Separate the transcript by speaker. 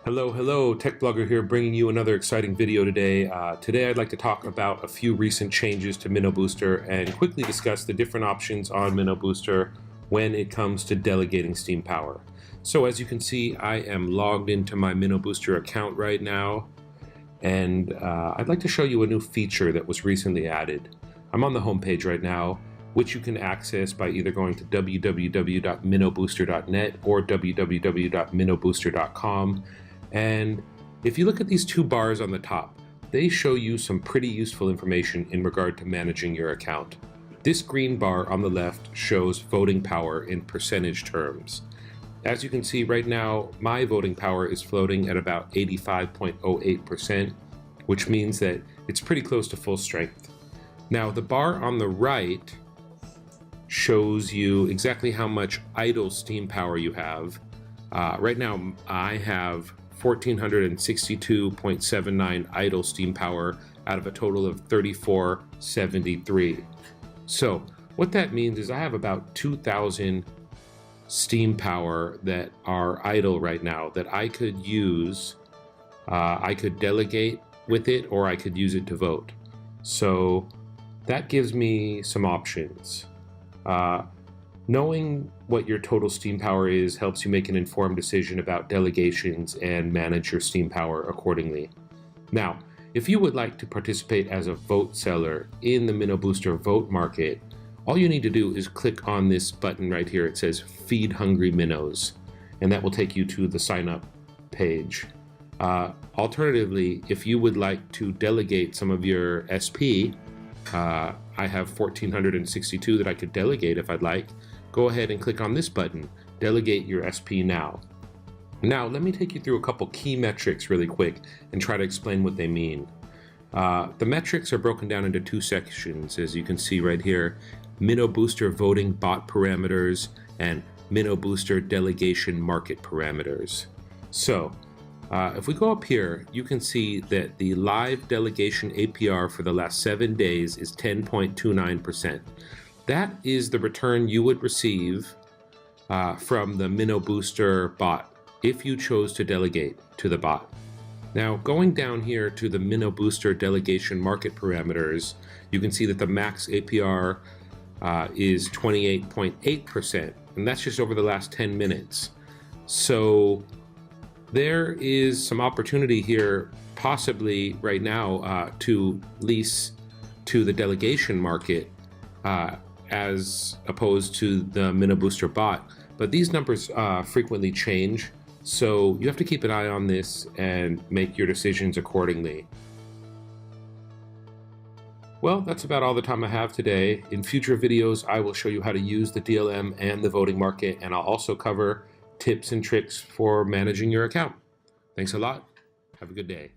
Speaker 1: Hello, Tech Blogger here, bringing you another exciting video today. Today I'd like to talk about a few recent changes to MinnowBooster and quickly discuss the different options on MinnowBooster when it comes to delegating Steam power. So as you can see, I am logged into my MinnowBooster account right now, and I'd like to show you a new feature that was recently added. I'm on the home page right now, which you can access by either going to www.minnowbooster.net or www.minnowbooster.com. And if you look at these two bars on the top, they show you some pretty useful information in regard to managing your account. This green bar on the left shows voting power in percentage terms. As you can see right now, my voting power is floating at about 85.08%, which means that it's pretty close to full strength. Now, the bar on the right shows you exactly how much idle Steam power you have. Right now, I have 1,462.79 idle Steam power out of a total of 3,473. So what that means is I have about 2,000 Steam power that are idle right now that I could use. I could delegate with it, or I could use it to vote. So that gives me some options. Knowing what your total Steam power is helps you make an informed decision about delegations and manage your Steam power accordingly. Now, if you would like to participate as a vote seller in the MinnowBooster vote market, all you need to do is click on this button right here. It says Feed Hungry Minnows, and that will take you to the sign up page. Alternatively, if you would like to delegate some of your SP, I have 1,462 that I could delegate if I'd like. Go ahead and click on this button, Delegate Your SP Now. Now, let me take you through a couple key metrics really quick and try to explain what they mean. The metrics are broken down into two sections, as you can see right here: MinnowBooster voting bot parameters and MinnowBooster delegation market parameters. So, if we go up here, you can see that the live delegation APR for the last 7 days is 10.29%. That is the return you would receive from the MinnowBooster bot if you chose to delegate to the bot. Now, going down here to the MinnowBooster delegation market parameters, you can see that the max APR is 28.8%, and that's just over the last 10 minutes. So there is some opportunity here, possibly right now, to lease to the delegation market as opposed to the MinnowBooster bot. But these numbers frequently change, so you have to keep an eye on this and make your decisions accordingly. Well, that's about all the time I have today. In future videos, I will show you how to use the DLM and the voting market, and I'll also cover tips and tricks for managing your account. Thanks a lot. Have a good day.